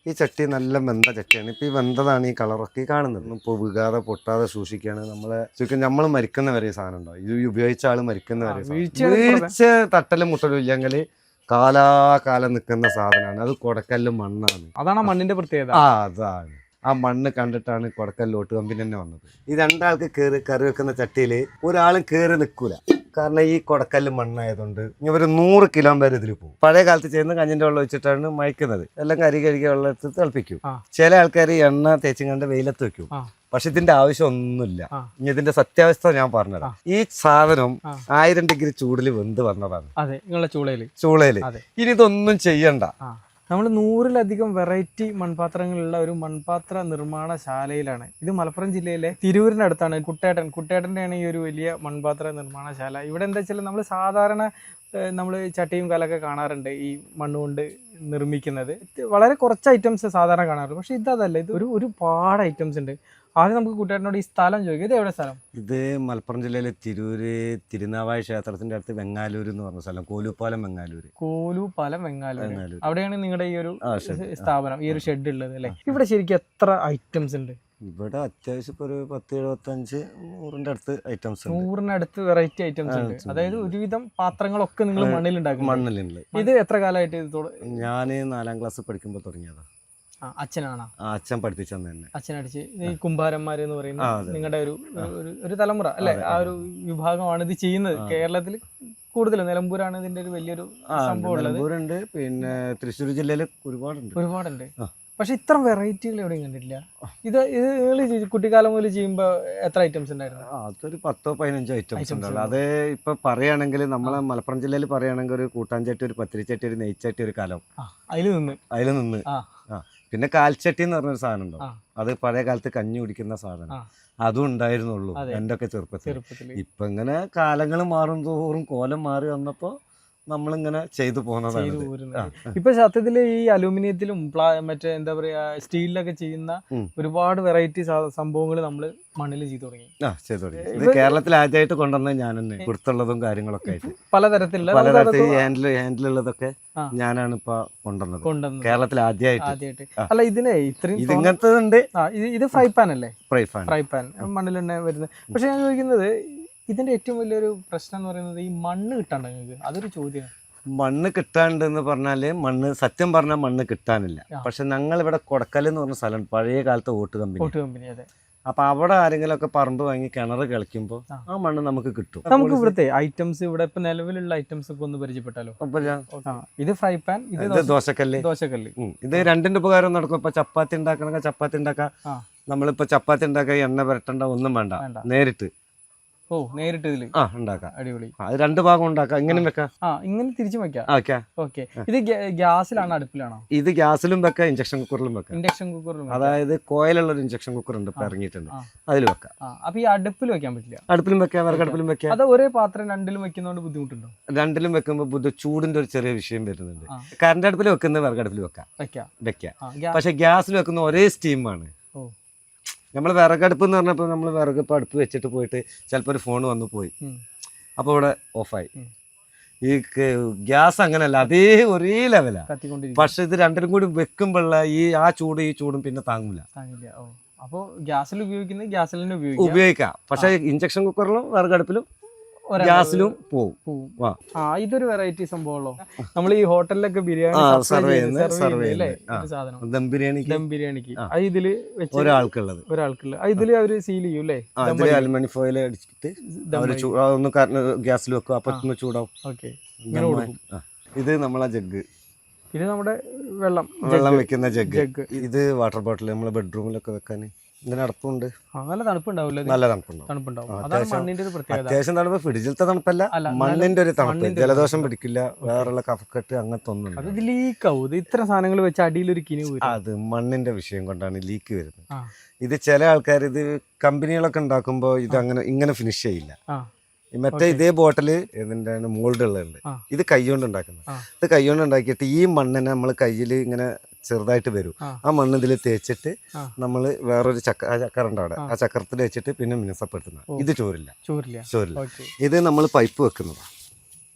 ഈ ചട്ടി നല്ല വെന്ത ചട്ടിയാണ്. ഇപ്പൊ ഈ വെന്തതാണ് ഈ കളറൊക്കെ ഈ കാണുന്നത്. ഇപ്പോൾ വികാതെ പൊട്ടാതെ സൂക്ഷിക്കുകയാണ് നമ്മൾ മരിക്കുന്നവരെ ഈ സാധനം ഉണ്ടാവും. ഇത് ഉപയോഗിച്ച ആള് മരിക്കുന്നവരെ വീഴ്ച തട്ടലും മുട്ടലും ഇല്ലെങ്കിൽ കാലാകാലം നിൽക്കുന്ന സാധനമാണ്. അത് കൊടക്കല്ലും മണ്ണാണ്. അതാണ് മണ്ണിന്റെ പ്രത്യേകത. അതാണ് ആ മണ്ണ് കണ്ടിട്ടാണ് കൊടക്കല്ല് ഓട്ട് കമ്പനി തന്നെ വന്നത്. ഈ രണ്ടാൾക്ക് കറി വെക്കുന്ന ചട്ടിയിൽ ഒരാളും കയറി നിൽക്കൂല. കാരണം ഈ കൊടക്കല്ല് മണ്ണായതുകൊണ്ട് ഇവർ 100 കിലോ വരെ ഇതിൽ പോകും. പഴയ കാലത്ത് ചെയ്യുന്ന കഞ്ഞിന്റെ വെള്ളം വെച്ചിട്ടാണ് മയക്കുന്നത്. എല്ലാം കഴുകിയ വെള്ളം എടുത്ത് തിളപ്പിക്കും. ചില ആൾക്കാർ എണ്ണ തേച്ചും കണ്ട് വെയിലത്ത് വെക്കും. പക്ഷെ ഇതിന്റെ ആവശ്യം ഒന്നുമില്ല. ഇനി ഇതിന്റെ സത്യാവസ്ഥ ഞാൻ പറഞ്ഞുതരാം. ഈ സാധനം 1000 ഡിഗ്രി ചൂടിൽ വെന്ത് വന്നതാണ്. അതെ, നിങ്ങളുടെ ചൂളയില് ഇനി ഇതൊന്നും ചെയ്യണ്ട. നമ്മൾ 100-ലധികം വെറൈറ്റി മൺപാത്രങ്ങളുള്ള ഒരു മൺപാത്ര നിർമ്മാണശാലയിലാണ്. ഇത് മലപ്പുറം ജില്ലയിലെ തിരൂരിനടുത്താണ്. കുട്ടേട്ടൻ്റെയാണ് ഈ ഒരു വലിയ മൺപാത്ര നിർമ്മാണശാല. ഇവിടെ എന്താ വെച്ചാൽ നമ്മൾ സാധാരണ നമ്മൾ ചട്ടിയും കലൊക്കെ കാണാറുണ്ട് ഈ മണ്ണുകൊണ്ട് നിർമ്മിക്കുന്നത്. വളരെ കുറച്ച് ഐറ്റംസ് സാധാരണ കാണാറുണ്ട്. പക്ഷെ ഇതല്ല, ഇത് ഒരുപാട് ഐറ്റംസ് ഉണ്ട്. ആദ്യം നമുക്ക് കുട്ടേട്ടനോട് ഈ സ്ഥലം ചോദിക്കും. ഇത് എവിടെ സ്ഥലം? ഇത് മലപ്പുറം ജില്ലയിലെ തിരൂര് തിരുനാവായ ക്ഷേത്രത്തിന്റെ അടുത്ത് വെങ്ങാലൂർ എന്ന് പറഞ്ഞ സ്ഥലം. കോലൂപ്പാലം വെങ്ങാലൂർ. അവിടെയാണ് നിങ്ങളുടെ ഈ ഒരു സ്ഥാപനം, ഈ ഒരു ഷെഡ് ഉള്ളത് അല്ലേ? ഇവിടെ ശരിക്കും എത്ര ഐറ്റംസ് ഉണ്ട്? ഇവിടെ അത്യാവശ്യം ഇപ്പോൾ ഒരു 10-75-100 അടുത്ത് ഐറ്റംസ്, 100-അടുത്ത് വെറൈറ്റി ഐറ്റംസ് ഉണ്ട്. അതായത് ഒരുവിധം പാത്രങ്ങളൊക്കെ നിങ്ങൾ മണ്ണിലുണ്ട്. ഇത് എത്ര കാലമായിട്ട് ഇത്? ഞാൻ 4ാം ക്ലാസ് പഠിക്കുമ്പോൾ തുടങ്ങിയതാണ്. അച്ഛനാണോ? അച്ഛൻ പഠിപ്പിച്ചെന്ന് തന്നെ. അച്ഛനടിച്ച് ഈ കുമ്പാരന്മാര് എന്ന് പറയുന്നത് നിങ്ങളുടെ ഒരു തലമുറ അല്ലെ? ആ ഒരു വിഭാഗമാണ് ഇത് ചെയ്യുന്നത്. കേരളത്തിൽ കൂടുതൽ നിലമ്പൂരാണ് ഇതിന്റെ ഒരു വലിയൊരു സംഭവം ഉള്ളത്. നിലമ്പൂരുണ്ട്, പിന്നെ തൃശ്ശൂർ ജില്ലയിൽ ഒരുപാടുണ്ട്. പക്ഷെ ഇത്ര വെറൈറ്റികൾ എവിടെയും കണ്ടിട്ടില്ല. ഇത് നിങ്ങൾ കുട്ടിക്കാലം മുതൽ ചെയ്യുമ്പോ എത്ര ഐറ്റംസ് ഉണ്ടായിരുന്നു? അതൊരു 10-15 ഐറ്റംസ് ഉണ്ടാവും. അത് ഇപ്പൊ പറയുകയാണെങ്കിൽ നമ്മളെ മലപ്പുറം ജില്ലയിൽ പറയുകയാണെങ്കിൽ ഒരു കൂട്ടാൻചട്ടി, ഒരു പത്തിരിച്ചട്ടി, ഒരു നെയ്ച്ചട്ടി, ഒരു കലം. അതിൽ നിന്ന് പിന്നെ കാൽച്ചട്ടി എന്ന് പറഞ്ഞൊരു സാധനം ഉണ്ടാവും. അത് പഴയ കാലത്ത് കഞ്ഞി കുടിക്കുന്ന സാധനം. അതും ഉണ്ടായിരുന്നുള്ളൂ എൻ്റെ ഒക്കെ ചെറുപ്പത്തിൽ. ഇപ്പൊ ഇങ്ങനെ കാലങ്ങൾ മാറും തോറും കോലം മാറി വന്നപ്പോ നമ്മളിങ്ങനെ ചെയ്തു പോകുന്നതാണ്. ഇപ്പൊ സത്യത്തില് ഈ അലൂമിനിയത്തിലും മറ്റേ എന്താ പറയാ സ്റ്റീലിലൊക്കെ ചെയ്യുന്ന ഒരുപാട് വെറൈറ്റി സംഭവങ്ങൾ നമ്മള് മണ്ണിൽ ചെയ്തു തുടങ്ങി. ഇത് കേരളത്തിൽ ആദ്യമായിട്ട് കൊണ്ടുവന്നത് ഞാൻ തന്നെ. പുറത്തുള്ളതും കാര്യങ്ങളൊക്കെ ആയിട്ട് പലതരത്തിലുള്ള ഹാൻഡിലുള്ളതൊക്കെ ഞാനാണ് ഇപ്പൊ കൊണ്ടുവന്നത്. കേരളത്തിൽ ആദ്യമായിട്ട്. അല്ല, ഇതിനെ ഇത്രയും ഇങ്ങനത്തെ ഉണ്ട്. ഇത് ഫ്രൈ പാൻ അല്ലേ? ഫ്രൈ പാൻ മണ്ണിൽ തന്നെ വരുന്നത്. പക്ഷെ ഞാൻ ചോദിക്കുന്നത്, ഇതിന്റെ ഏറ്റവും വലിയൊരു പ്രശ്നം എന്ന് പറയുന്നത് ഈ മണ്ണ് കിട്ടാണ്ട് നിങ്ങൾക്ക്. അതൊരു ചോദ്യമാണ്. മണ്ണ് കിട്ടാണ്ടെന്ന് പറഞ്ഞാല് സത്യം പറഞ്ഞാൽ മണ്ണ് കിട്ടാനില്ല. പക്ഷെ ഞങ്ങൾ ഇവിടെ കൊടക്കല് എന്ന് പറഞ്ഞ സ്ഥലം, പഴയ കാലത്തെ ഓട്ട് കമ്പനി. അതെ. അപ്പൊ അവിടെ ആരെങ്കിലും ഒക്കെ പറമ്പ് വാങ്ങി കിണർ കളിക്കുമ്പോ ആ മണ്ണ് നമുക്ക് കിട്ടും. നമുക്ക് ഇവിടുത്തെ ഐറ്റംസ്, ഇവിടെ ഇപ്പൊ നിലവിലുള്ള ഐറ്റംസ് ഒക്കെ ഒന്ന് പരിചയപ്പെട്ടാലോ? ഇത് ഫ്രൈ പാൻ, ഇത് ദോശക്കല്ല്. ഇത് രണ്ടിന്റെ ഉപകാരം നടക്കും. ഇപ്പൊ ചപ്പാത്തി ഉണ്ടാക്കണമെങ്കിൽ ചപ്പാത്തി ഉണ്ടാക്കാം. നമ്മളിപ്പോ ചപ്പാത്തി ഉണ്ടാക്കാൻ എണ്ണ പുരട്ടണ്ട, ഒന്നും വേണ്ട, നേരിട്ട് ഇതില് ഉണ്ടാക്കാം. അടിപൊളി. അത് 2 ഭാഗം ഉണ്ടാക്കാം. ഇങ്ങനെ വെക്കാം, ഇങ്ങനെ തിരിച്ചും വെക്കാം. ഓക്കെ. ഇത് ഗ്യാസിലാണോ അടുപ്പിലാണോ? ഇത് ഗ്യാസിലും വെക്കാം, ഇൻഡക്ഷൻ കുക്കറിലും വെക്കാം. ഇൻഡക്ഷൻ കുക്കറിലും, അതായത് കോയിലുള്ള ഒരു ഇൻഡക്ഷൻ കുക്കർ ഉണ്ട്, ഇപ്പൊ ഇറങ്ങിയിട്ടുണ്ട്, അതിൽ വെക്കാം. അപ്പൊ ഈ അടുപ്പിൽ വെക്കാൻ പറ്റില്ല? അടുപ്പിലും വെക്കാം, വിറകടുപ്പിലും വെക്കാം. അത് ഒരേ പാത്രം രണ്ടിലും വെക്കുന്നതുകൊണ്ട് ബുദ്ധിമുട്ടുണ്ടോ? രണ്ടിലും വെക്കുമ്പോൾ ചൂടിന്റെ ഒരു ചെറിയ വിഷയം വരുന്നുണ്ട്. കറണ്ട് അടുപ്പിൽ വെക്കുന്നത് വിറകടുപ്പിൽ വെക്കാം. പക്ഷെ ഗ്യാസിൽ വെക്കുന്ന ഒരേ സ്റ്റീമാണ്. നമ്മൾ വിറകടുപ്പ് എന്ന് പറഞ്ഞപ്പോൾ നമ്മൾ വിറകടുപ്പ് അടുപ്പ് വെച്ചിട്ട് പോയിട്ട് ചിലപ്പോൾ ഒരു ഫോൺ വന്നു പോയി, അപ്പോൾ ഇവിടെ ഓഫായി. ഈ ഗ്യാസ് അങ്ങനെയല്ല, അതേ ഒരേ ലെവലാണ്. പക്ഷെ ഇത് രണ്ടിലും കൂടി വെക്കുമ്പോഴുള്ള ആ ചൂടും പിന്നെ താങ്ങൂല. അപ്പോൾ ഗ്യാസിൽ ഉപയോഗിക്കുന്നത് ഗ്യാസിൽ തന്നെ ഉപയോഗിക്കാം. പക്ഷെ ഇൻഡക്ഷൻ കുക്കറിലും വിറകടുപ്പിലും ഗ്യാസിലും പോവും. ഇതൊരു വെറൈറ്റി സംഭവമല്ലോ. നമ്മൾ ഈ ഹോട്ടലിലൊക്കെ ബിരിയാണി ദം ബിരിയാണിക്ക് ഇതില് ഒരാൾക്കുള്ളത് ഇതില് അവര് സീൽ ചെയ്യും അല്ലേ? അലുമിനിയം ഫോയിൽ അടിച്ചിട്ട് ഒന്ന് ഗ്യാസിൽ വെക്കും, അപ്പൊ ഒന്ന് ചൂടാവും. ഇത് നമ്മളെ ജഗ്, ഇത് നമ്മുടെ വെള്ളം വെക്കുന്ന ജഗ്. ഇത് വാട്ടർ ബോട്ടിൽ നമ്മളെ ബെഡ്റൂമിലൊക്കെ വെക്കാൻ. ഇതിന് അടപ്പുണ്ട്. നല്ല തണുപ്പുണ്ടാവില്ല? നല്ല തണുപ്പുണ്ടാവും. അത്യാവശ്യം തണുപ്പ്, ഫ്രിഡ്ജിലത്തെ തണുപ്പല്ല, മണ്ണിന്റെ ഒരു തണുപ്പ്. ജലദോഷം പിടിക്കില്ല, വേറെയുള്ള കഫക്കെട്ട് അങ്ങനത്തെ ഒന്നും. അത് ലീക്ക് ആവും. ഇത്ര സാധനങ്ങൾ വെച്ച് അടിയിലൊരു കിനി. അത് മണ്ണിന്റെ വിഷയം കൊണ്ടാണ് ലീക്ക് വരുന്നത്. ഇത് ചില ആൾക്കാർ ഇത് കമ്പനികളൊക്കെ ഉണ്ടാക്കുമ്പോൾ ഇത് ഇങ്ങനെ ഫിനിഷ് ചെയ്യില്ല. മറ്റേ ഇതേ ബോട്ടില് ഇതിന്റെ മോൾഡ് ഉള്ളതുണ്ട്. ഇത് കൈകൊണ്ട് ഉണ്ടാക്കുന്നത്. ഇത് കൈകൊണ്ട് ഉണ്ടാക്കിയിട്ട് ഈ മണ്ണിനെ നമ്മൾ കയ്യിൽ ഇങ്ങനെ ചെറുതായിട്ട് വരും. ആ മണ്ണ് ഇതിൽ തേച്ചിട്ട് നമ്മൾ വേറൊരു ചക്കറുണ്ട് അവിടെ, ആ ചക്രത്തിൽ വെച്ചിട്ട് പിന്നെ മിനുസപ്പെടുത്തുന്നത്. ഇത് ചോരില്ല. ഇത് നമ്മൾ പൈപ്പ് വെക്കുന്നതാണ്.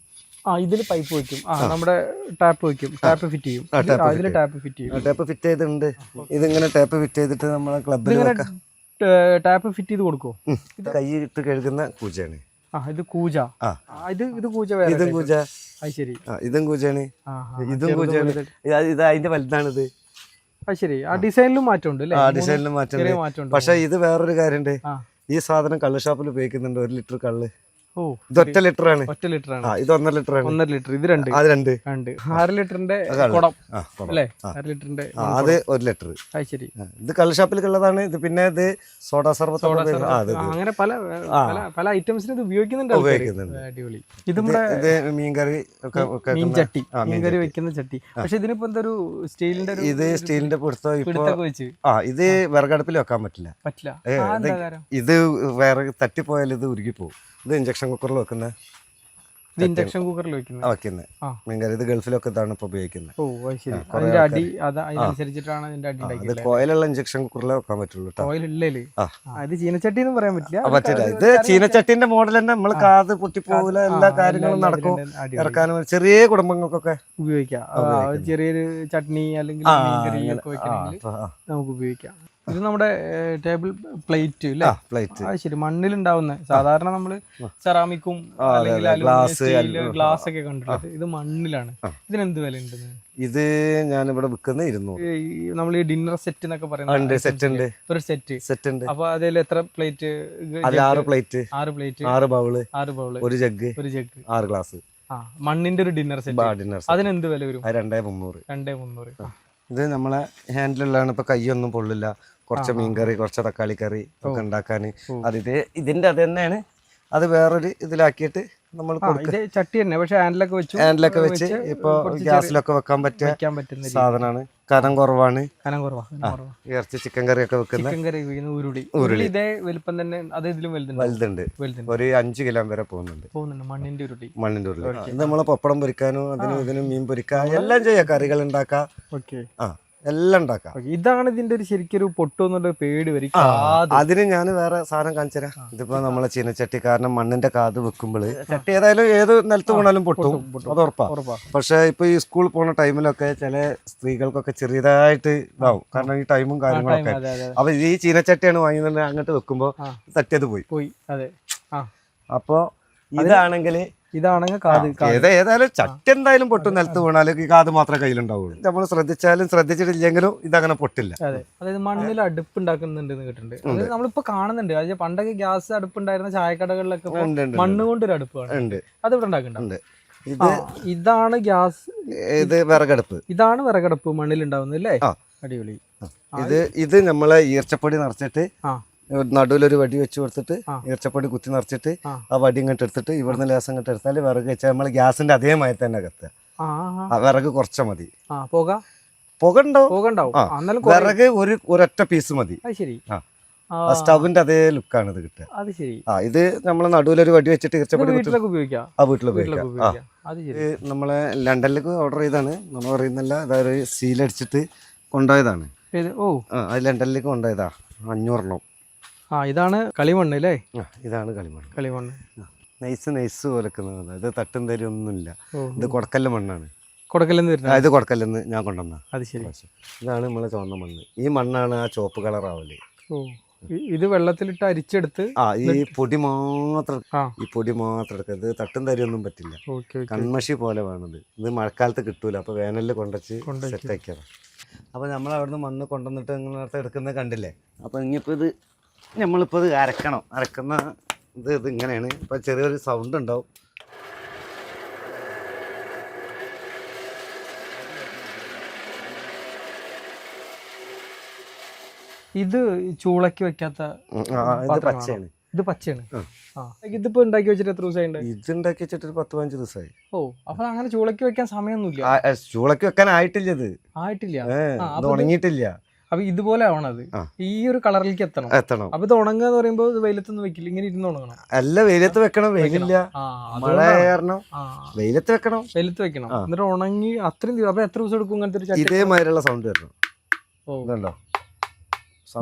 ഇതിൽ പൈപ്പ് വെക്കും. നമ്മുടെ ടാപ്പ് വെക്കും, ടാപ്പ് ഫിറ്റ് ചെയ്യും. ഇതിൽ ടാപ്പ് ഫിറ്റ് ചെയ്യും. ടാപ്പ് ഫിറ്റ് ചെയ്തിട്ടുണ്ട്. ഇതിങ്ങനെ ടാപ്പ് ഫിറ്റ് ചെയ്തിട്ട് നമ്മളെ ക്ലബിൽ ടാപ്പ് ഫിറ്റ് ചെയ്ത് കൊടുക്കുമോ? കൈ ഇട്ട് കഴുകുന്ന പൂജയാണ്. ഇത് കൂജ. ഇത് കൂജ വേറെ. ഇതും കൂജ. അത് ശരി. ഇതും കൂജയാണ്. ഇതും കൂജയാണ്. ഇത് അതിന്റെ വലുതാണിത്. അത് ശരി. ആ ഡിസൈനിലും മാറ്റമുണ്ട് അല്ലേ? ഡിസൈനിലും മാറ്റമുണ്ട്. പക്ഷെ ഇത് വേറൊരു കാര്യമുണ്ട്. ഈ സാധനം കള്ള് ഷാപ്പിൽ ഉപയോഗിക്കുന്നുണ്ട്. 1 ലിറ്റർ കള്ള്. ഇത് ഒറ്റ ലിറ്റർ ആണ്. ഇത് 1.5 ലിറ്റർ ആണ്. 1.5 ലിറ്റർ. ഇത് രണ്ട്. അത് രണ്ട്. 6 ലിറ്ററിന്റെ കുടം അല്ലേ? 6 ലിറ്ററിന്റെ അത് 1 ലിറ്റർ. അത് ശരി. ഇത് കള്ള് ഷാപ്പിലുള്ളതാണ്. ഇത് പിന്നെ ഇത് സോഡാ സർബത്ത്. അങ്ങനെ പല ഐറ്റംസിന് ഇത് ഉപയോഗിക്കുന്നുണ്ട്. അടിപൊളി. ഇത് മീൻകറി മീൻ ചട്ടി, മീൻകറി വെക്കുന്ന ചട്ടി. പക്ഷെ ഇതിനിപ്പോ എന്തൊരു സ്റ്റീലിന്റെ ഇത് സ്റ്റീലിന്റെ പിടുത്തം വെച്ച് ഇത് വിറകടുപ്പിൽ വെക്കാൻ പറ്റില്ല. ഇത് വിറക് തട്ടിപ്പോയാൽ ഇത് ഉരുകിപ്പോവും. ഇത് ഇഞ്ചക്ഷൻ കുക്കറിൽ വെക്കുന്ന ഇൻഡക്ഷൻ കുക്കറിൽ വെക്കുന്നത് മീൻകറി. ഇത് ഗൾഫിലൊക്കെ ഇതാണ് ഇപ്പൊ ഉപയോഗിക്കുന്നത്. അതിന്റെ കോയിലുള്ള ഇഞ്ചക്ഷൻ കുക്കറിലെ വെക്കാൻ പറ്റുള്ളൂ. ചീനച്ചട്ടി എന്ന് പറയാൻ പറ്റില്ല. ഇത് ചീനച്ചട്ടിന്റെ മോഡൽ തന്നെ. നമ്മൾ കാത് പൊട്ടിപ്പോകില്ല, എല്ലാ കാര്യങ്ങളും നടക്കും. ഇറക്കാനും ചെറിയ കുടുംബങ്ങൾക്കൊക്കെ ഉപയോഗിക്കാം. ചെറിയൊരു ചട്നി അല്ലെങ്കിൽ നമുക്ക് ഉപയോഗിക്കാം. ഇത് നമ്മുടെ ടേബിൾ പ്ലേറ്റ് അല്ലേ? പ്ലേറ്റ്. ശരി. മണ്ണിലുണ്ടാവുന്ന സാധാരണ നമ്മള് സെറാമിക്കും ഗ്ലാസ് ഒക്കെ കണ്ടിട്ടുള്ളത്. ഇത് മണ്ണിലാണ്. ഇതിനെന്ത് വില ഉണ്ട്? ഇത് ഞാനിവിടെ വിൽക്കുന്ന 200. നമ്മൾ ഈ ഡിന്നർ സെറ്റ് എന്നൊക്കെ പറയുന്നത് ഒരു സെറ്റ് ഉണ്ട്. അപ്പൊ അതിൽ എത്ര plate? 6 plate, 6 bowl, 1 jug, 6 glass. മണ്ണിന്റെ ഒരു ഡിന്നർ സെറ്റ്. അതിനെന്ത് വില വരും? 2,300. 2,300. ഇത് നമ്മളെ ഹാൻഡിലുള്ളതാണ്. ഇപ്പൊ കൈയൊന്നും പൊള്ളില്ല. കുറച്ച് മീൻകറി, കുറച്ച് തക്കാളി കറി ഒക്കെ ഉണ്ടാക്കാന്. ഇതിന്റെ അത് തന്നെയാണ്. അത് വേറൊരു ഇതിലാക്കിയിട്ട് നമ്മൾ ചട്ടി തന്നെ. പക്ഷെ ഹാൻഡിലൊക്കെ വെച്ച് ഇപ്പൊ ഗ്യാസിലൊക്കെ വെക്കാൻ പറ്റുന്ന സാധനമാണ്. കനം കുറവാണ്. ഇറച്ചി ചിക്കൻ കറി ഒക്കെ വെക്കുന്ന ഉരുളി. ഇതേ വലുപ്പം തന്നെ. അത് ഇതിലും വലുതുണ്ട്. ഒരു 5 കിലോ വരെ പോകുന്നുണ്ട്. മണ്ണിന്റെ ഉരുളി. ഇത് നമ്മളെ പപ്പടം പൊരിക്കാനും അതിനും ഇതിനും മീൻ പൊരിക്കാൻ എല്ലാം ചെയ്യാം. കറികൾ ഉണ്ടാക്കാം. എല്ലാം ഉണ്ടാക്കാം. ഇതാണ് ഇതിന്റെ ഒരു ശരിക്കൊരു പൊട്ടുന്നുള്ള പേടി വരും. അതിന് ഞാൻ വേറെ സാധനം കാണിച്ചുതരാം. ഇതിപ്പോ നമ്മളെ ചീനച്ചട്ടി. കാരണം മണ്ണിന്റെ കാത് വെക്കുമ്പോൾ ചട്ടി ഏതായാലും ഏത് നിലത്ത് വീണാലും പൊട്ടും, അത് ഉറപ്പാ. പക്ഷെ ഇപ്പൊ ഈ സ്കൂൾ പോണ ടൈമിലൊക്കെ ചില സ്ത്രീകൾക്കൊക്കെ ചെറിയതായിട്ട് ഇതാവും. കാരണം ഈ ടൈമും കാര്യങ്ങളൊക്കെ. അപ്പൊ ഈ ചീനച്ചട്ടിയാണ് വാങ്ങുന്നത്. അങ്ങോട്ട് വെക്കുമ്പോ തട്ടിയത് പോയി. അപ്പൊ ഇതാണെങ്കിൽ ഏതായാലും ചട്ടി എന്തായാലും പൊട്ടും. നിലത്ത് വീണാലും ഈ കാത് മാത്രമേ കയ്യിലുണ്ടാവുള്ളൂ. നമ്മൾ ശ്രദ്ധിച്ചാലും ശ്രദ്ധിച്ചിട്ടില്ലെങ്കിലും ഇതങ്ങനെ പൊട്ടില്ല. അതായത് മണ്ണിൽ അടുപ്പ് ഉണ്ടാക്കുന്നുണ്ട് കേട്ടിട്ടുണ്ട്. നമ്മളിപ്പോ കാണുന്നുണ്ട്. അതായത് പണ്ടൊക്കെ ഗ്യാസ് അടുപ്പുണ്ടായിരുന്ന ചായക്കടകളിലൊക്കെ മണ്ണ് കൊണ്ടൊരു അടുപ്പാണ്. അത് ഇവിടെ ഉണ്ടാക്കുന്നുണ്ട്. ഇതാണ് ഗ്യാസ്. ഇത് വിറകടുപ്പ്. ഇതാണ് വിറകടുപ്പ് മണ്ണിലുണ്ടാവുന്നത് അല്ലേ? അടിപൊളി. ഇത് നമ്മളെ ഈർച്ചപ്പൊടി നിറച്ചിട്ട് നടുവിലൊരു വടി വെച്ച് കൊടുത്തിട്ട് ഈർച്ചപ്പൊടി കുത്തി നിറച്ചിട്ട് ആ വടി ഇങ്ങോട്ട് എടുത്തിട്ട് ഇവിടുന്ന് ലേസം ഇങ്ങോട്ട് എടുത്താൽ വിറക് വെച്ചാൽ നമ്മൾ ഗ്യാസിന്റെ അതേ മയം തന്നെ കത്തുക. വിറക് കുറച്ച മതി. പുക ഉണ്ടാവും. വിറക് ഒരൊറ്റ പീസ് മതി. സ്റ്റവിന്റെ അതേ ലുക്കാണ് ഇത് കിട്ടുക. ഇത് നമ്മളെ നടുവിലൊരു വടി വെച്ചിട്ട് ഈർച്ചപ്പൊടി വീട്ടിലുപയോഗിക്കാം. നമ്മളെ ലണ്ടനിലേക്ക് ഓർഡർ ചെയ്താണ്. നമ്മൾ പറയുന്നില്ല. അതായത് സീലടിച്ചിട്ട് കൊണ്ടുപോയതാണ്. അത് ലണ്ടനിലേക്ക് കൊണ്ടുപോയതാ. 500 ഇതാണ് കളിമണ്ണ് അല്ലേ? ഇതാണ് കളിമണ്ണ്. നൈസ് പോലെക്കുന്നത്. ഇത് തട്ടും തരി ഒന്നുമില്ല. ഇത് കൊടക്കല്ല് മണ്ണാണ്. ഇത് കൊടക്കല്ലെന്ന് ഞാൻ കൊണ്ടുവന്ന. ഇതാണ് നമ്മളെ ചുവന്ന മണ്ണ്. ഈ മണ്ണാണ് ആ ചുവപ്പ് കളറാവല്. ഇത് വെള്ളത്തിലിട്ട് അരിച്ചെടുത്ത് ഈ പൊടി മാത്രം എടുക്കുക. ഇത് തട്ടും തരി ഒന്നും പറ്റില്ല. കൺമഷി പോലെ വേണത്. ഇത് മഴക്കാലത്ത് കിട്ടൂല. അപ്പൊ വേനലിൽ കൊണ്ടുവച്ച് സെറ്റാക്കിയതാണ്. അപ്പൊ നമ്മൾ അവിടുന്ന് മണ്ണ് കൊണ്ടുവന്നിട്ട് ഇങ്ങനത്തെ എടുക്കുന്നത് കണ്ടില്ലേ? അപ്പൊ ഇനിയിപ്പോ ഇത് നമ്മളിപ്പോൾ ഇത് അരക്കുന്ന ഇത് ഇങ്ങനെയാണ്. ഇപ്പം ചെറിയൊരു സൗണ്ട് ഉണ്ടാവും. ഇത് ചൂളക്ക് വെക്കാത്ത പച്ചയാണ്. ഇത് പച്ചയാണ്. ഇതിപ്പോ ഉണ്ടാക്കി വെച്ചിട്ട് എത്ര ദിവസമായി? ഇത് ഉണ്ടാക്കി വെച്ചിട്ട് 10-15 ദിവസമായി. അപ്പൊ അങ്ങനെ ചൂളക്ക് വെക്കാൻ സമയമൊന്നുമില്ല. ചൂളക്ക് വെക്കാൻ ആയിട്ടില്ല. ഉണങ്ങിയിട്ടില്ല. അപ്പൊ ഇതുപോലെ ആവണത് ഈ ഒരു കളറിലേക്ക് എത്തണം. അപ്പൊ ഇത് ഉണങ്ങാന്ന് പറയുമ്പോ വെയിലത്തൊന്നും വെക്കില്ല. ഇങ്ങനെ ഇരുന്ന് ഉണങ്ങണം. അല്ല, വെയിലത്ത് വെക്കണം. വെയിലില്ല, മഴ കാരണം വെയിലത്ത് വെക്കണം. എന്നിട്ട് ഉണങ്ങി അത്രയും ദിവസം. അപ്പൊ എത്ര ദിവസം എടുക്കും ഇങ്ങനത്തെ ഒരു? ഇതേമാതിരിയുള്ള സൗണ്ട് വരണം.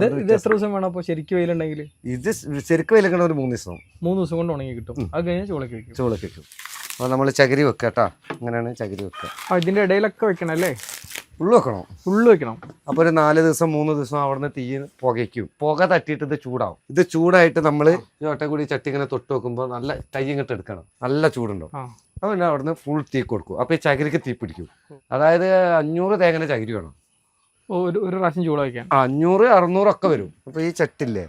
ഇത് എത്ര ദിവസം വേണം അപ്പൊ ശരിക്കും വെയിലുണ്ടെങ്കിൽ? ഇത് ശരിക്കും വെയിലെക്കണം ഒരു 3 ദിവസം. 3 ദിവസം കൊണ്ട് ഉണങ്ങി കിട്ടും. അത് കഴിഞ്ഞാൽ ചൂളക്ക് വെക്കും. അപ്പോൾ നമ്മൾ ചകിരി വെക്കുക കേട്ടോ. ഇങ്ങനെയാണ് ചകിരി വെക്കുക. ഇതിൻ്റെ ഇടയിലൊക്കെ വെക്കണം അല്ലേ? ഉള്ളു വെക്കണം. ഫുള്ള് വെക്കണം. അപ്പോൾ ഒരു 4 ദിവസം 3 ദിവസം അവിടുന്ന് തീ പുകയ്ക്കും. പുക തട്ടിയിട്ട് ഇത് ചൂടാവും. ഇത് ചൂടായിട്ട് നമ്മൾ ഒറ്റക്കൂടി ചട്ടി ഇങ്ങനെ തൊട്ട് വെക്കുമ്പോൾ നല്ല കൈ ഇങ്ങോട്ട് എടുക്കണം. നല്ല ചൂടുണ്ടാവും. അപ്പോൾ പിന്നെ അവിടുന്ന് ഫുൾ തീ കൊടുക്കും. അപ്പോൾ ഈ ചകിരിക്ക് തീ പിടിക്കും. അതായത് 500 തേങ്ങൻ്റെ ചകിരി വേണം ഒരു പ്രാവശ്യം ചൂട് വയ്ക്കാൻ. 500 600 ഒക്കെ വരും. അപ്പോൾ ഈ ചട്ടില്ലേ,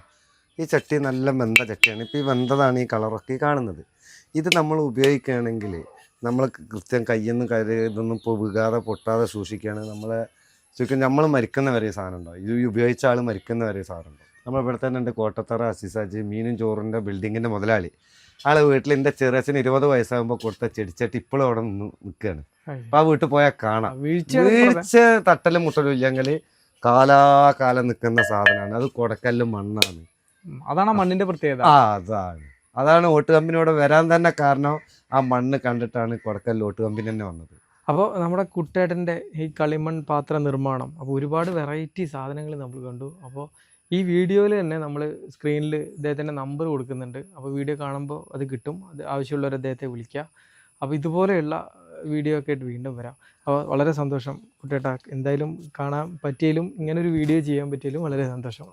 ഈ ചട്ടി നല്ല വെന്ത ചട്ടിയാണ്. ഇപ്പോൾ ഈ വെന്തതാണ് ഈ കളറൊക്കെ ഈ കാണുന്നത്. ഇത് നമ്മൾ ഉപയോഗിക്കുകയാണെങ്കിൽ നമ്മൾ കൃത്യം കയ്യൊന്നും ഇതൊന്നും ഇപ്പോൾ വീകാതെ പൊട്ടാതെ സൂക്ഷിക്കുകയാണെങ്കിൽ നമ്മളെ ശരിക്കും നമ്മൾ മരിക്കുന്ന വരെ സാധനം ഉണ്ടാവും. ഇത് ഉപയോഗിച്ച ആൾ മരിക്കുന്ന വരെ സാധനം ഉണ്ടാവും. നമ്മളിവിടെ തന്നെ ഉണ്ട് കോട്ടത്തറ അസിസാജി മീനും ചോറിൻ്റെ ബിൽഡിങ്ങിൻ്റെ മുതലാളി. ആളെ വീട്ടിൽ എൻ്റെ ചെറിയച്ഛന് 20 വയസ്സാകുമ്പോൾ കൊടുത്ത ചെടിച്ചട്ടി ഇപ്പോഴും അവിടെ നിന്ന് നിൽക്കുകയാണ്. അപ്പോൾ ആ വീട്ടിൽ പോയാൽ കാണാം. വീഴ്ച തട്ടലും മുട്ടലും ഇല്ലെങ്കിൽ കാലാകാലം നിൽക്കുന്ന സാധനമാണ്. അത് കുടക്കല്ലും മണ്ണാണ്. അതാണ് മണ്ണിൻ്റെ പ്രത്യേകത. അതാണ് ഓട്ട് കമ്പനിയോടെ വരാൻ തന്നെ കാരണം. ആ മണ്ണ് കണ്ടിട്ടാണ് കൊടക്കല്ല് ഓട്ട് കമ്പനി തന്നെ വന്നത്. അപ്പോൾ നമ്മുടെ കുട്ടേട്ടൻ്റെ ഈ കളിമൺ പാത്ര നിർമ്മാണം, അപ്പോൾ ഒരുപാട് വെറൈറ്റി സാധനങ്ങൾ നമ്മൾ കണ്ടു. അപ്പോൾ ഈ വീഡിയോയിൽ തന്നെ നമ്മൾ സ്ക്രീനിൽ ഇദ്ദേഹത്തിൻ്റെ നമ്പർ കൊടുക്കുന്നുണ്ട്. അപ്പോൾ വീഡിയോ കാണുമ്പോൾ അത് കിട്ടും. അത് ആവശ്യമുള്ളവർ അദ്ദേഹത്തെ വിളിക്കുക. അപ്പോൾ ഇതുപോലെയുള്ള വീഡിയോ ഒക്കെ ആയിട്ട് വീണ്ടും വരാം. അപ്പോൾ വളരെ സന്തോഷം കുട്ടേട്ടാ. എന്തായാലും കാണാൻ പറ്റിയാലും ഇങ്ങനൊരു വീഡിയോ ചെയ്യാൻ പറ്റിയാലും വളരെ സന്തോഷം.